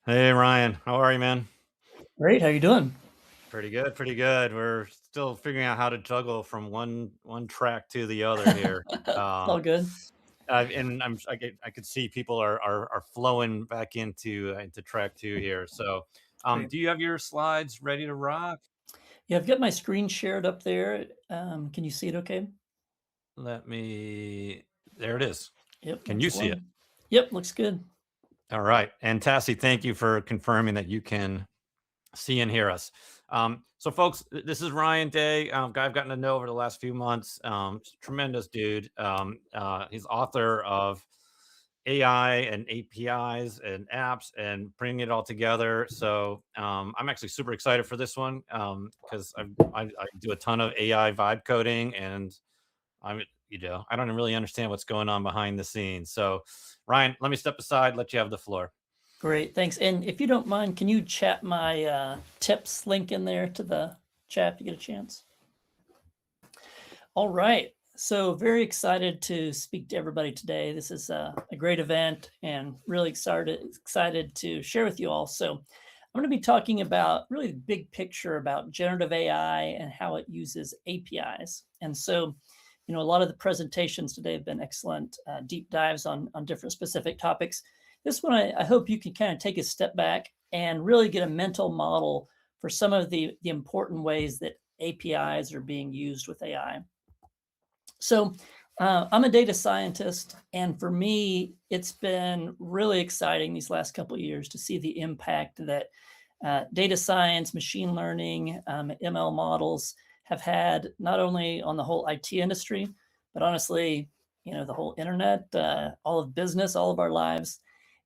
Hey Ryan, how are you, man? Great, how you doing? Pretty good, pretty good. We're still figuring out how to juggle from one track to the other here. It's Um, all good. and I could see people are flowing back into track two here. So, Great. do you have your slides ready to rock? Yeah, I've got my screen shared up there. Can you see it okay? Let me. There it is. Yep, Can you see it? excellent. Yep, looks good. All right. And Tassie, thank you for confirming that you can see and hear us. So, folks, this is Ryan Day, guy I've gotten to know over the last few months. Tremendous dude. He's author of AI and APIs and apps and bringing it all together. So, I'm actually super excited for this one because I do a ton of AI vibe coding and I don't really understand what's going on behind the scenes. So, Ryan, let me step aside, let you have the floor. Great, thanks. And if you don't mind, can you chat my tips link in there to the chat if you get a chance? All right. So very excited to speak to everybody today. This is a great event and really excited to share with you all. So I'm going to be talking about really the big picture about generative AI and how it uses APIs. And so, a lot of the presentations today have been excellent deep dives on different specific topics. This one, I hope you can kind of take a step back and really get a mental model for some of the important ways that APIs are being used with AI. So I'm a data scientist, and for me, it's been really exciting these last couple of years to see the impact that data science, machine learning, ML models have had not only on the whole IT industry, but honestly, the whole internet, all of business, all of our lives.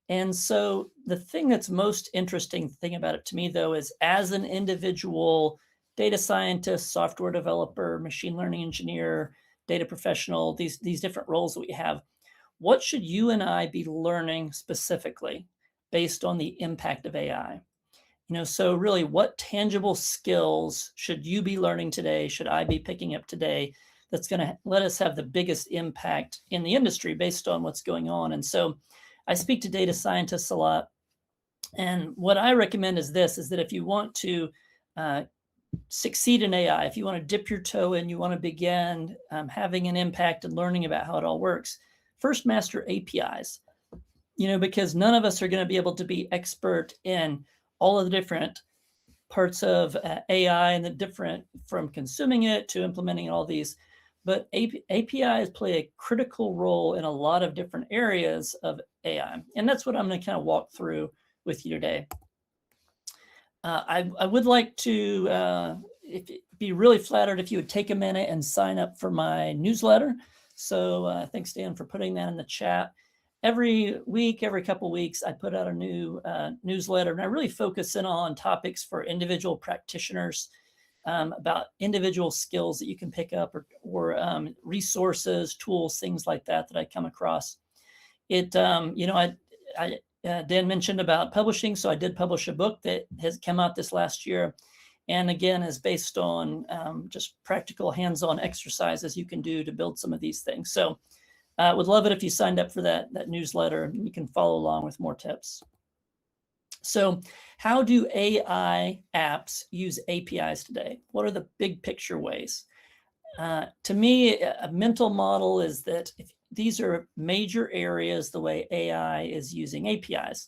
And so the thing that's most interesting thing about it to me, though, is as an individual data scientist, software developer, machine learning engineer, data professional, these different roles that we have, what should you and I be learning specifically based on the impact of AI? So really, what tangible skills should you be learning today? Should I be picking up today? That's going to let us have the biggest impact in the industry based on what's going on. And so I speak to data scientists a lot. And what I recommend is this, is that if you want to uh, succeed in AI, if you want to dip your toe in, you want to begin having an impact and learning about how it all works, first master APIs, because none of us are going to be able to be expert in all of the different parts of AI and the different from consuming it to implementing all these. But APIs play a critical role in a lot of different areas of AI. And that's what I'm going to kind of walk through with you today. I would like to be really flattered if you would take a minute and sign up for my newsletter. So thanks, Dan, for putting that in the chat. Every week, every couple weeks, I put out a new newsletter, and I really focus in on topics for individual practitioners about individual skills that you can pick up or resources, tools, things like that I come across. Dan mentioned about publishing, so I did publish a book that has come out this last year, and again is based on just practical hands-on exercises you can do to build some of these things. So would love it if you signed up for that newsletter, and you can follow along with more tips. So how do AI apps use APIs today? What are the big picture ways? To me, a mental model is that if these are major areas the way AI is using APIs.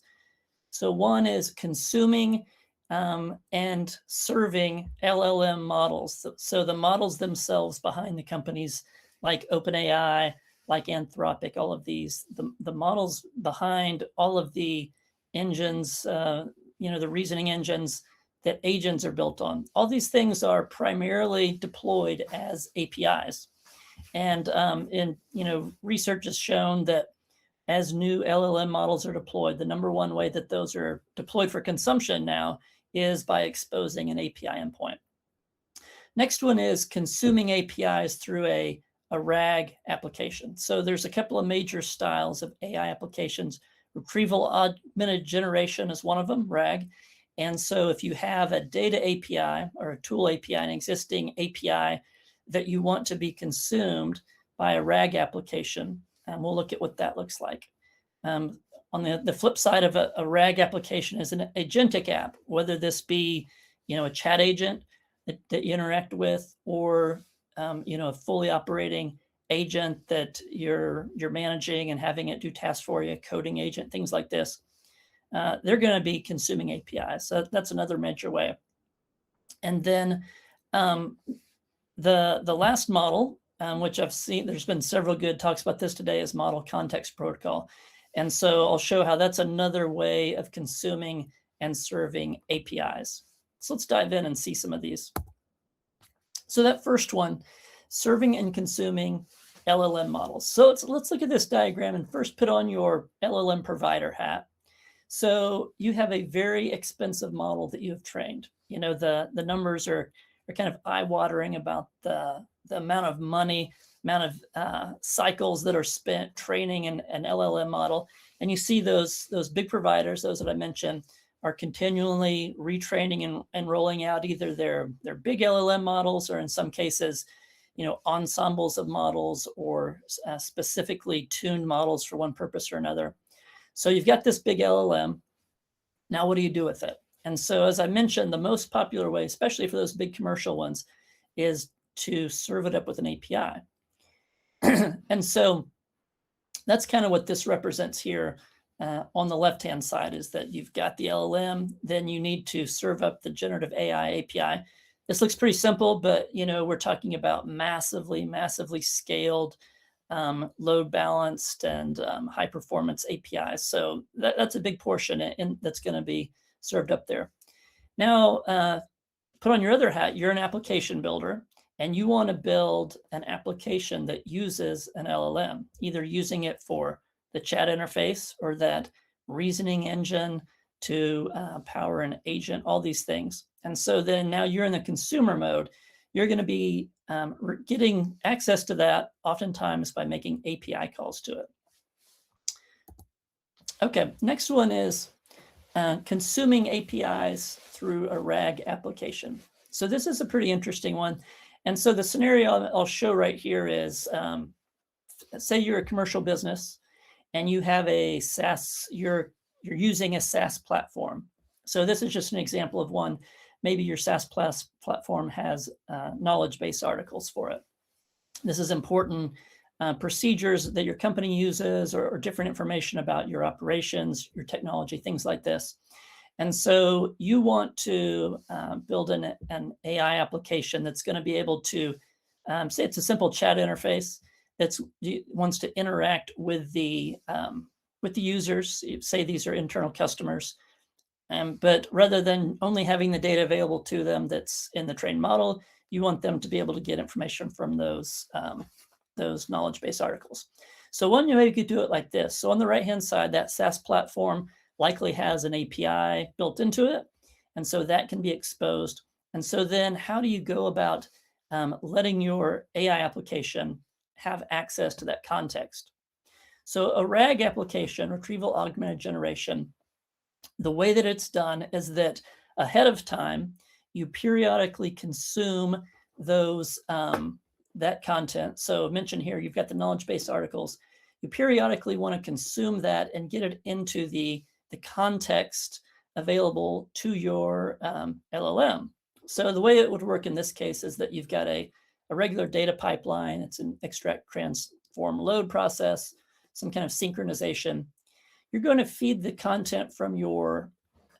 So one is consuming and serving LLM models. So the models themselves behind the companies like OpenAI, like Anthropic, all of these, the models behind all of the engines, the reasoning engines that agents are built on. All these things are primarily deployed as APIs. And research has shown that as new LLM models are deployed, the number one way that those are deployed for consumption now is by exposing an API endpoint. Next one is consuming APIs through a RAG application. So there's a couple of major styles of AI applications. Retrieval-Augmented Generation is one of them, RAG. And so if you have a data API or a tool API, an existing API that you want to be consumed by a RAG application, and we'll look at what that looks like. On the flip side of a RAG application is an agentic app, whether this be, a chat agent that you interact with, or a fully operating agent that you're managing and having it do tasks for you, coding agent, things like this. They're going to be consuming APIs. So that's another major way. And then the last model, which I've seen, there's been several good talks about this today, is model context protocol. And so I'll show how that's another way of consuming and serving APIs. So let's dive in and see some of these. So that first one, serving and consuming LLM models. So let's look at this diagram and first put on your LLM provider hat. So you have a very expensive model that you have trained. The numbers are kind of eye-watering about the amount of money, amount of cycles that are spent training an LLM model. And you see those big providers, those that I mentioned, are continually retraining and rolling out either their big LLM models, or in some cases, ensembles of models, or specifically tuned models for one purpose or another. So you've got this big LLM. Now, what do you do with it? And so, as I mentioned, the most popular way, especially for those big commercial ones, is to serve it up with an API. And so that's kind of what this represents here on the left-hand side, is that you've got the LLM, then you need to serve up the generative AI API. This looks pretty simple, but we're talking about massively scaled, load balanced, and high performance APIs. So that's a big portion, and that's going to be served up there. Now, put on your other hat, you're an application builder, and you want to build an application that uses an LLM, either using it for the chat interface or that reasoning engine to power an agent, all these things. And so then now you're in the consumer mode. You're going to be getting access to that oftentimes by making API calls to it. Okay, next one is consuming APIs through a RAG application. So this is a pretty interesting one. And so the scenario I'll show right here is, say you're a commercial business and you have a SaaS, you're using a SaaS platform. So this is just an example of one. Maybe your SaaS platform has knowledge base articles for it. This is important procedures that your company uses, or different information about your operations, your technology, things like this. And so you want to build an AI application that's going to be able to, say it's a simple chat interface that wants to interact with the users. Say these are internal customers. But rather than only having the data available to them that's in the trained model, you want them to be able to get information from those knowledge base articles. So one way you could do it like this. So on the right-hand side, that SaaS platform likely has an API built into it. And so that can be exposed. And so then how do you go about letting your AI application have access to that context? So a RAG application, Retrieval-Augmented Generation, the way that it's done is that ahead of time, you periodically consume those that content. So mentioned here, you've got the knowledge base articles. You periodically want to consume that and get it into the context available to your LLM. So the way it would work in this case is that you've got a regular data pipeline. It's an extract, transform, load process, some kind of synchronization. You're going to feed the content from your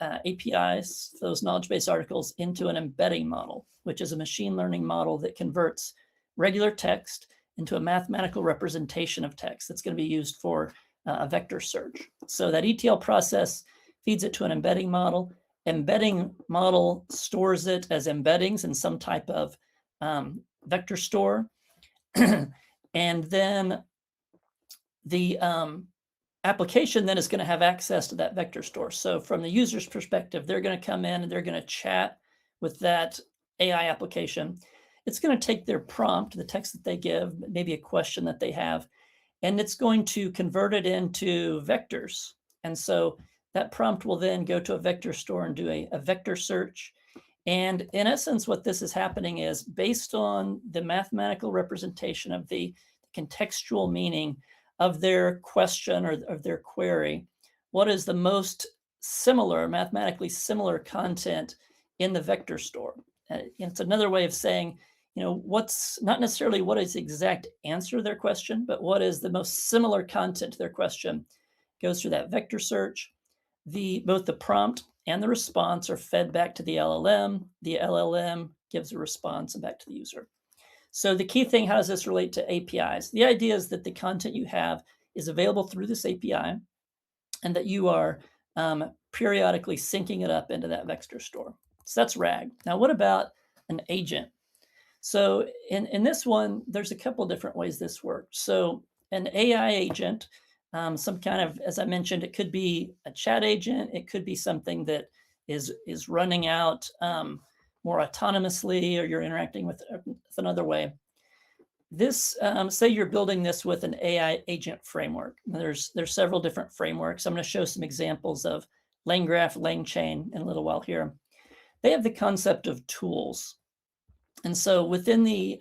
APIs, those knowledge base articles, into an embedding model, which is a machine learning model that converts regular text into a mathematical representation of text that's going to be used for a vector search. So that ETL process feeds it to an embedding model. Embedding model stores it as embeddings in some type of vector store. And then the application then is going to have access to that vector store. So from the user's perspective, they're going to come in and they're going to chat with that AI application. It's going to take their prompt, the text that they give, maybe a question that they have, and it's going to convert it into vectors. And so that prompt will then go to a vector store and do a vector search. And in essence, what this is happening is, based on the mathematical representation of the contextual meaning of their question or of their query, what is the most similar, mathematically similar content in the vector store. It's another way of saying, what's not necessarily what is the exact answer to their question, but what is the most similar content to their question. Goes through that vector search. Both the prompt and the response are fed back to the LLM. The LLM gives a response and back to the user. So the key thing, how does this relate to APIs? The idea is that the content you have is available through this API and that you are periodically syncing it up into that vector store. So that's RAG. Now, what about an agent? So in this one, there's a couple different ways this works. So an AI agent, some kind of, as I mentioned, it could be a chat agent. It could be something that is running out more autonomously, or you're interacting with another way. This, say you're building this with an AI agent framework. There's several different frameworks. I'm going to show some examples of LangGraph, LangChain in a little while here. They have the concept of tools. And so within the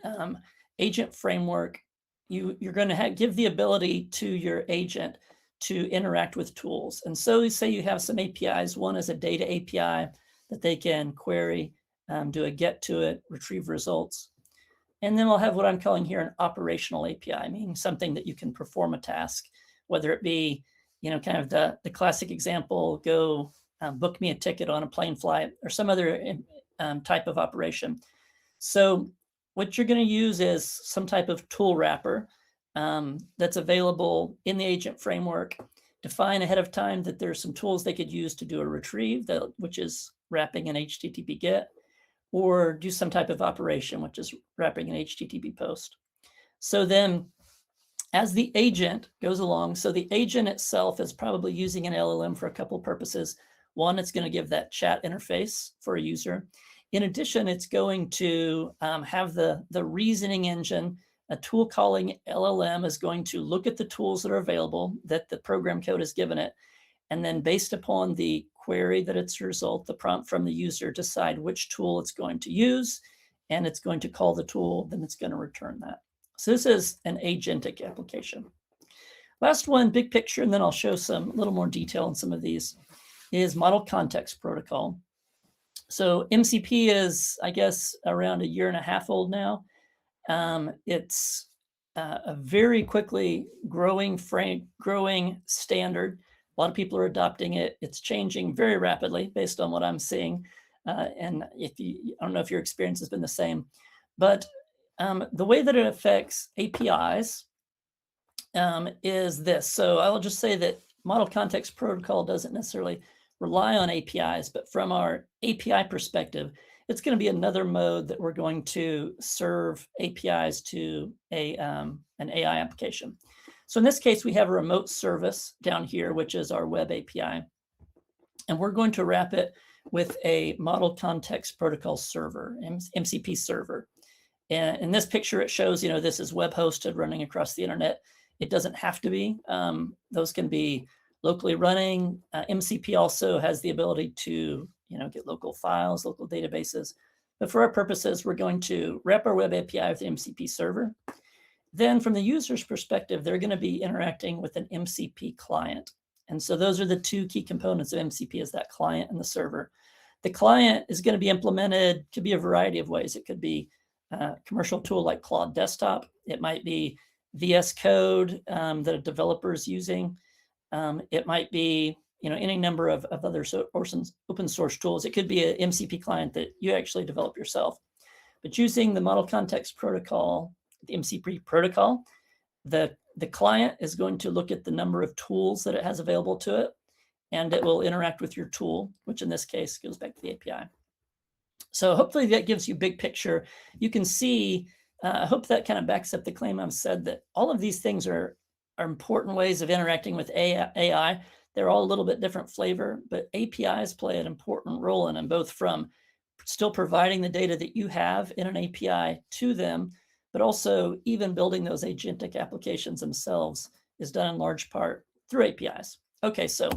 agent framework, you're going to give the ability to your agent to interact with tools. And so say you have some APIs. One is a data API that they can query, do a get to it, retrieve results. And then we'll have what I'm calling here an operational API, meaning something that you can perform a task, whether it be, kind of the classic example, go book me a ticket on a plane flight, or some other type of operation. So what you're going to use is some type of tool wrapper that's available in the agent framework. Define ahead of time that there's some tools they could use to do a retrieve, which is wrapping an HTTP GET, or do some type of operation, which is wrapping an HTTP post. So then as the agent goes along, so the agent itself is probably using an LLM for a couple of purposes. One, it's going to give that chat interface for a user. In addition, it's going to have the reasoning engine. A tool calling LLM is going to look at the tools that are available, that the program code has given it, and then based upon the query that it's a result, the prompt from the user, decide which tool it's going to use, and it's going to call the tool, then it's going to return that. So this is an agentic application. Last one, big picture, and then I'll show a little more detail on some of these, is Model Context Protocol. So MCP is, I guess, around 1.5 years old now. It's a very quickly growing standard. A lot of people are adopting it. It's changing very rapidly based on what I'm seeing. And I don't know if your experience has been the same, but the way that it affects APIs is this. So I'll just say that Model Context Protocol doesn't necessarily rely on APIs, but from our API perspective, it's going to be another mode that we're going to serve APIs to an AI application. So in this case, we have a remote service down here, which is our web API. And we're going to wrap it with a Model Context Protocol server, MCP server. And in this picture, it shows, this is web hosted running across the internet. It doesn't have to be. Those can be locally running. MCP also has the ability to, get local files, local databases. But for our purposes, we're going to wrap our web API with the MCP server. Then from the user's perspective, they're going to be interacting with an MCP client. And so those are the two key components of MCP, is that client and the server. The client is going to be implemented, could be a variety of ways. It could be a commercial tool like Claude Desktop. It might be VS Code that a developer is using. It might be, any number of other open source tools. It could be an MCP client that you actually develop yourself. But using the Model Context Protocol, the MCP protocol, the client is going to look at the number of tools that it has available to it, and it will interact with your tool, which in this case goes back to the API. So hopefully that gives you a big picture. You can see, I hope that kind of backs up the claim I've said, that all of these things are important ways of interacting with AI. They're all a little bit different flavor, but APIs play an important role in them, both from still providing the data that you have in an API to them, but also even building those agentic applications themselves is done in large part through APIs. Okay, so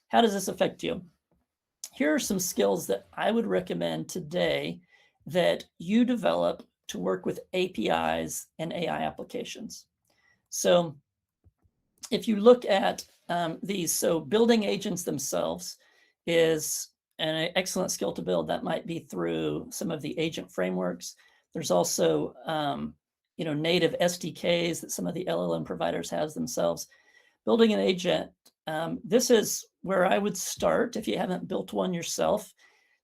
how does this affect you? Here are some skills that I would recommend today that you develop to work with APIs and AI applications. So if you look at these. So building agents themselves is an excellent skill to build. That might be through some of the agent frameworks. There's also native SDKs that some of the LLM providers have themselves. Building an agent, this is where I would start if you haven't built one yourself.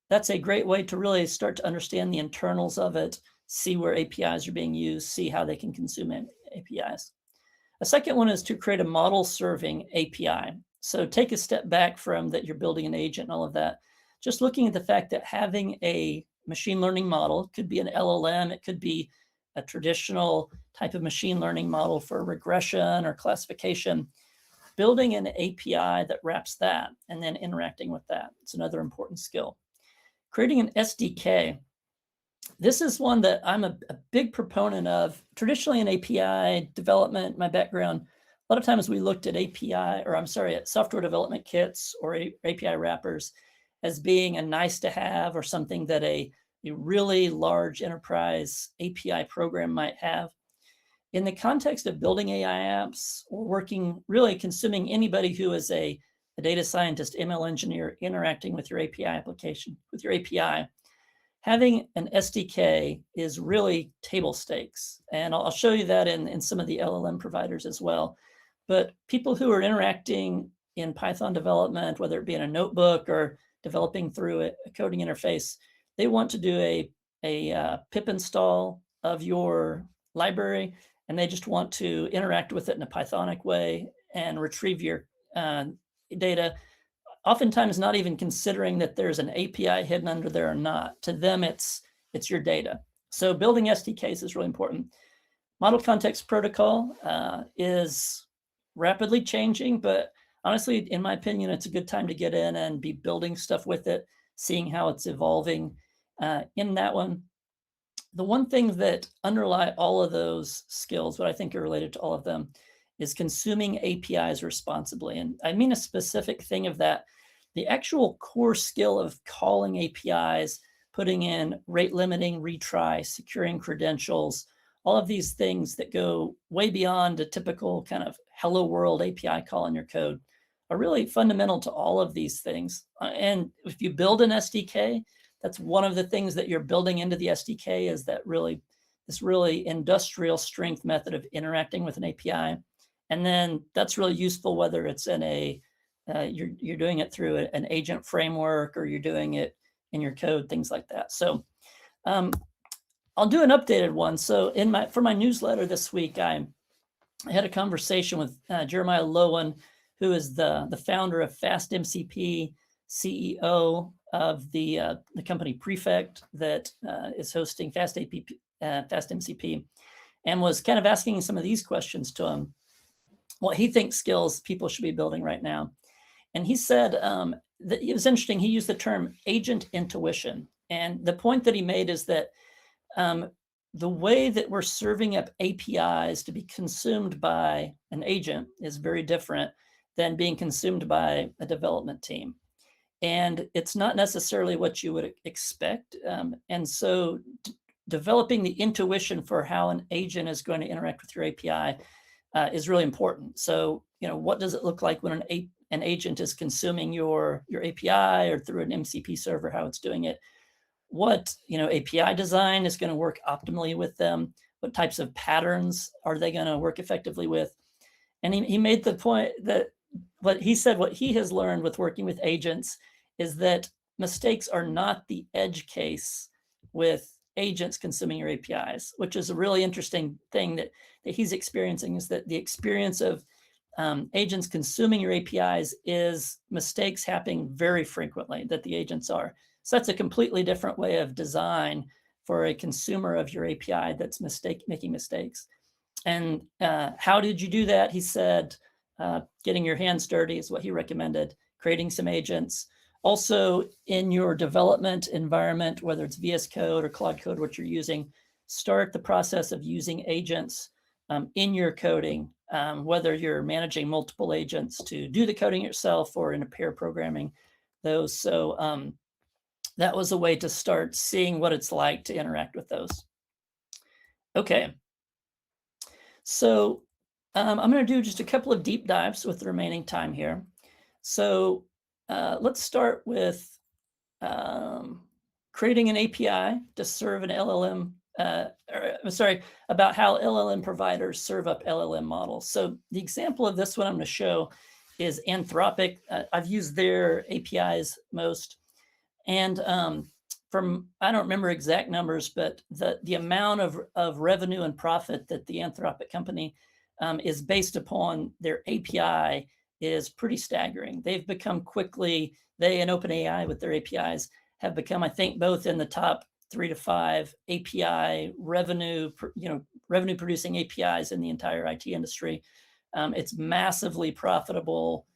That's a great way to really start to understand the internals of it, see where APIs are being used, see how they can consume APIs. A second one is to create a model serving API. So take a step back from that you're building an agent and all of that. Just looking at the fact that having a machine learning model, could be an LLM, it could be a traditional type of machine learning model for regression or classification, building an API that wraps that and then interacting with that. It's another important skill. Creating an SDK. This is one that I'm a big proponent of. Traditionally in API development, my background, a lot of times we looked at at software development kits or API wrappers as being a nice to have or something that a really large enterprise API program might have. In the context of building AI apps or working, really consuming anybody who is a data scientist, ML engineer interacting with your API application, with your API, having an SDK is really table stakes. And I'll show you that in some of the LLM providers as well. But people who are interacting in Python development, whether it be in a notebook or developing through a coding interface, they want to do a pip install of your library, and they just want to interact with it in a Pythonic way and retrieve your data, oftentimes not even considering that there's an API hidden under there or not. To them, it's your data. So building SDKs is really important. Model context protocol is rapidly changing, but honestly, in my opinion, it's a good time to get in and be building stuff with it, seeing how it's evolving in that one. The one thing that underlie all of those skills, what I think are related to all of them, is consuming APIs responsibly. And I mean a specific thing of that. The actual core skill of calling APIs, putting in rate limiting, retry, securing credentials, all of these things that go way beyond a typical kind of hello world API call in your code are really fundamental to all of these things. And if you build an SDK, that's one of the things that you're building into the SDK is that this really industrial strength method of interacting with an API. And then that's really useful, whether it's in you're doing it through an agent framework or you're doing it in your code, things like that. So I'll do an updated one. So for my newsletter this week, I had a conversation with Jeremiah Lowen, who is the founder of FastMCP, CEO of the company Prefect that is hosting FastMCP, and was kind of asking some of these questions to him, what he thinks skills people should be building right now. And he said that it was interesting. He used the term agent intuition. And the point that he made is that the way that we're serving up APIs to be consumed by an agent is very different than being consumed by a development team. And it's not necessarily what you would expect. And so developing the intuition for how an agent is going to interact with your API is really important. So, what does it look like when an agent is consuming your API or through an MCP server, how it's doing it? What API design is going to work optimally with them? What types of patterns are they going to work effectively with? And he made the point that what he has learned with working with agents is that mistakes are not the edge case with agents consuming your APIs, which is a really interesting thing that he's experiencing, is that the experience of agents consuming your APIs is mistakes happening very frequently that the agents are. So that's a completely different way of design for a consumer of your API that's making mistakes. And how did you do that? He said, getting your hands dirty is what he recommended, creating some agents. Also, in your development environment, whether it's VS Code or Claude Code, what you're using, start the process of using agents in your coding, whether you're managing multiple agents to do the coding yourself or in a pair programming those. So that was a way to start seeing what it's like to interact with those. Okay. So I'm going to do just a couple of deep dives with the remaining time here. So let's start with creating an API to serve an LLM, about how LLM providers serve up LLM models. So the example of this one I'm going to show is Anthropic. I've used their APIs most. And I don't remember exact numbers, but the amount of revenue and profit that the Anthropic company is based upon their API is pretty staggering. They've become quickly, they and OpenAI with their APIs have become, I think, both in the top 3 to 5 API revenue producing APIs in the entire IT industry. It's massively profitable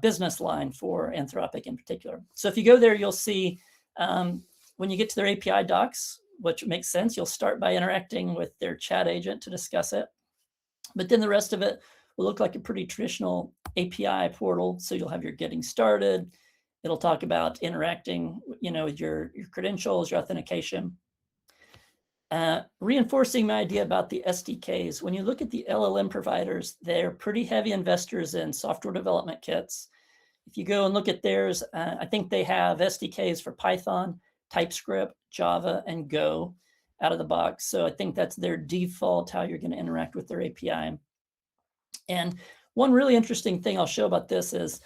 business line for Anthropic in particular. So if you go there, you'll see when you get to their API docs, which makes sense, you'll start by interacting with their chat agent to discuss it. But then the rest of it will look like a pretty traditional API portal. So you'll have your getting started. It'll talk about interacting, with your credentials, your authentication. Reinforcing my idea about the SDKs, when you look at the LLM providers, they're pretty heavy investors in software development kits. If you go and look at theirs, I think they have SDKs for Python, TypeScript, Java, and Go out of the box. So I think that's their default, how you're going to interact with their API. And one really interesting thing I'll show about this is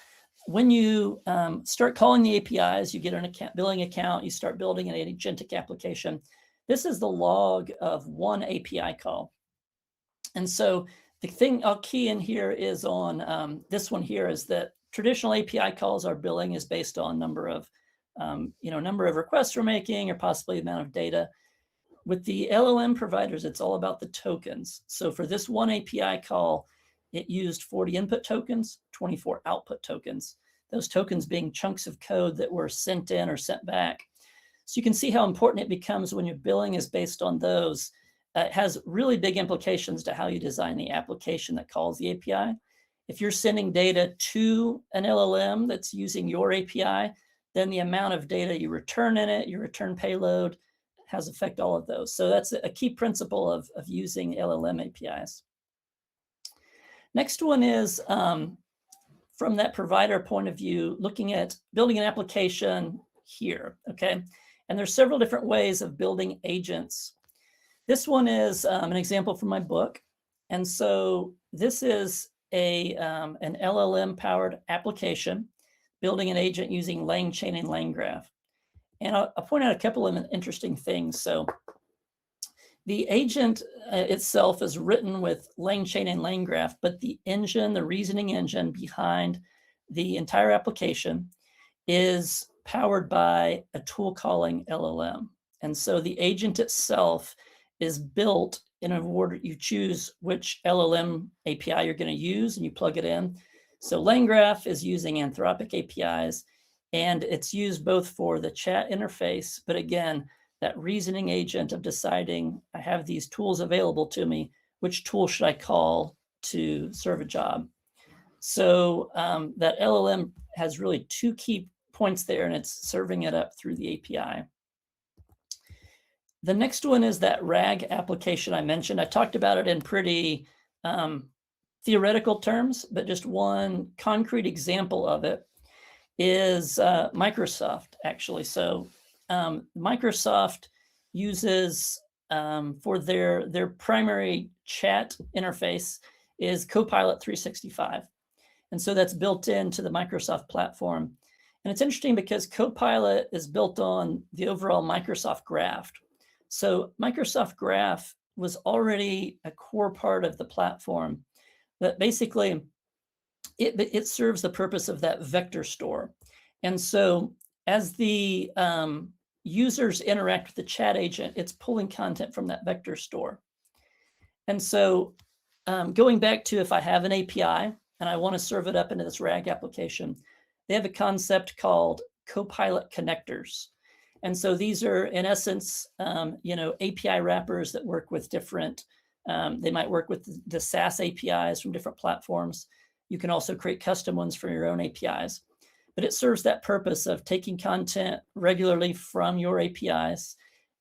when you start calling the APIs, you get an billing account, you start building an agentic application. This is the log of one API call. And so the thing I'll key in here is on this one here is that traditional API calls, our billing is based on number of requests we're making or possibly the amount of data. With the LLM providers, it's all about the tokens. So for this one API call, it used 40 input tokens, 24 output tokens, those tokens being chunks of code that were sent in or sent back. So you can see how important it becomes when your billing is based on those. It has really big implications to how you design the application that calls the API. If you're sending data to an LLM that's using your API, then the amount of data you return in it, your return payload, has affect all of those. So that's a key principle of using LLM APIs. Next one is from that provider point of view, looking at building an application here, okay? And there's several different ways of building agents. This one is an example from my book. And so this is an LLM-powered application, building an agent using LangChain and LangGraph. And I'll point out a couple of interesting things. So the agent itself is written with LangChain and LangGraph, but the engine, the reasoning engine behind the entire application is powered by a tool calling LLM. And so the agent itself is built in order you choose which LLM API you're going to use and you plug it in. So LangGraph is using Anthropic APIs, and it's used both for the chat interface, but again, that reasoning agent of deciding I have these tools available to me, which tool should I call to serve a job? So that LLM has really two key points there, and it's serving it up through the API. The next one is that RAG application I mentioned. I talked about it in pretty theoretical terms, but just one concrete example of it is Microsoft, actually. So Microsoft uses for their primary chat interface is Copilot 365. And so that's built into the Microsoft platform. And it's interesting because Copilot is built on the overall Microsoft Graph. So Microsoft Graph was already a core part of the platform, but basically it serves the purpose of that vector store. And so as the users interact with the chat agent, it's pulling content from that vector store. And so going back to if I have an API and I want to serve it up into this RAG application, they have a concept called Copilot connectors. And so these are, in essence, API wrappers that work with different, they might work with the SaaS APIs from different platforms. You can also create custom ones for your own APIs. But it serves that purpose of taking content regularly from your APIs,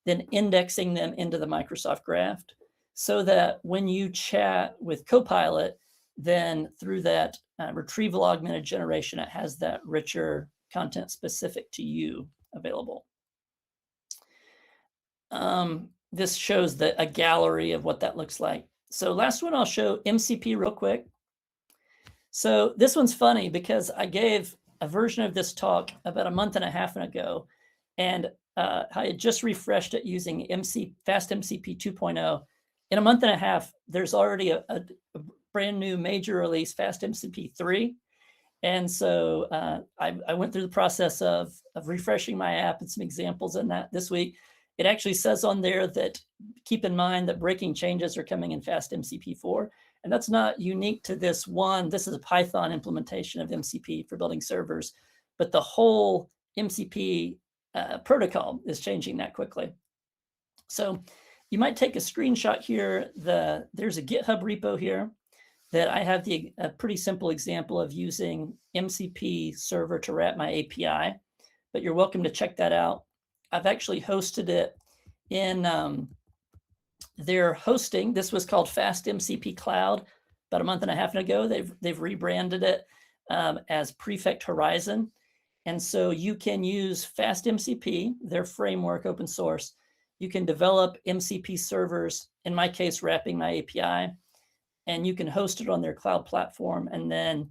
then indexing them into the Microsoft Graph, so that when you chat with Copilot, then through that retrieval-augmented generation, it has that richer content specific to you available. This shows a gallery of what that looks like. So last one, I'll show MCP real quick. So this one's funny because I gave a version of this talk about a month and a half ago, and I had just refreshed it using FastMCP 2.0. In a month and a half, there's already a brand new major release, FastMCP 3. And so I went through the process of refreshing my app and some examples in that this week. It actually says on there that keep in mind that breaking changes are coming in FastMCP 4. And that's not unique to this one. This is a Python implementation of MCP for building servers, but the whole MCP protocol is changing that quickly. So you might take a screenshot here. There's a GitHub repo here that I have a pretty simple example of using MCP server to wrap my API, but you're welcome to check that out. I've actually hosted it in their hosting. This was called FastMCP Cloud about a month and a half ago. They've rebranded it as Prefect Horizon. And so you can use FastMCP, their framework, open source. You can develop MCP servers, in my case, wrapping my API, and you can host it on their cloud platform. And then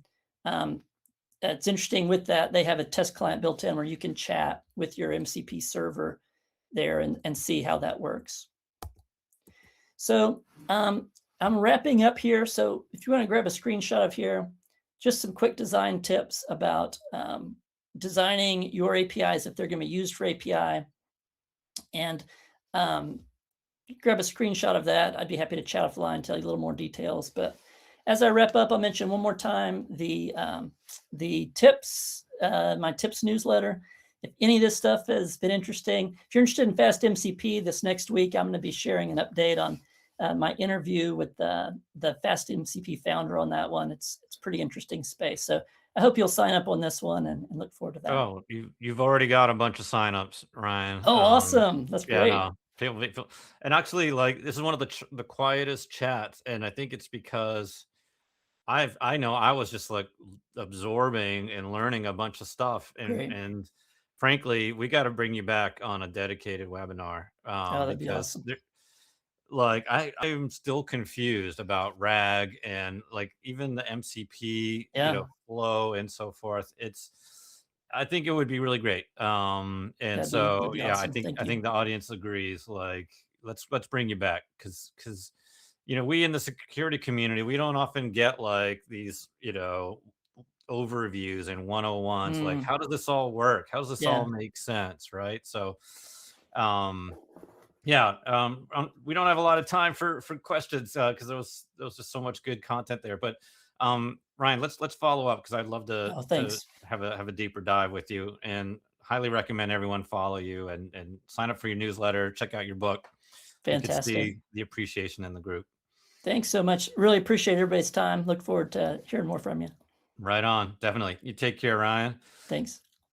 it's interesting with that, they have a test client built in where you can chat with your MCP server there and see how that works. So I'm wrapping up here. So if you want to grab a screenshot of here, just some quick design tips about designing your APIs if they're going to be used for API. And grab a screenshot of that. I'd be happy to chat offline, tell you a little more details. But as I wrap up, I'll mention one more time the tips, my tips newsletter. If any of this stuff has been interesting, if you're interested in FastMCP, this next week, I'm going to be sharing an update on my interview with the FastMCP founder on that one. It's pretty interesting space. So I hope you'll sign up on this one and look forward to that. Oh, you've already got a bunch of signups, Ryan. Oh, awesome. That's great. Yeah, no, and actually, like, this is one of the quietest chats, and I think it's because I know I was just like absorbing and learning a bunch of stuff, Great. and frankly, we got to bring you back on a dedicated webinar Oh, that'd be because awesome. like I'm still confused about RAG and like even the MCP, Yeah. flow and so forth. I think it would be really great. And That'd so be yeah, awesome. Thank I you. think the audience agrees. Like let's bring you back because we in the security community, we don't often get like these, overviews and 101s, like how does this all work? How does this all Yeah. make sense? Right. So yeah, we don't have a lot of time for questions because there was just so much good content there. But Ryan, let's follow up because I'd love to Oh, thanks. have a deeper dive with you, and highly recommend everyone follow you and sign up for your newsletter. Check out your book. You could Fantastic. see the appreciation in the group. Thanks so much. Really appreciate everybody's time. Look forward to hearing more from you. Right on, definitely. You take care, Ryan. Thanks.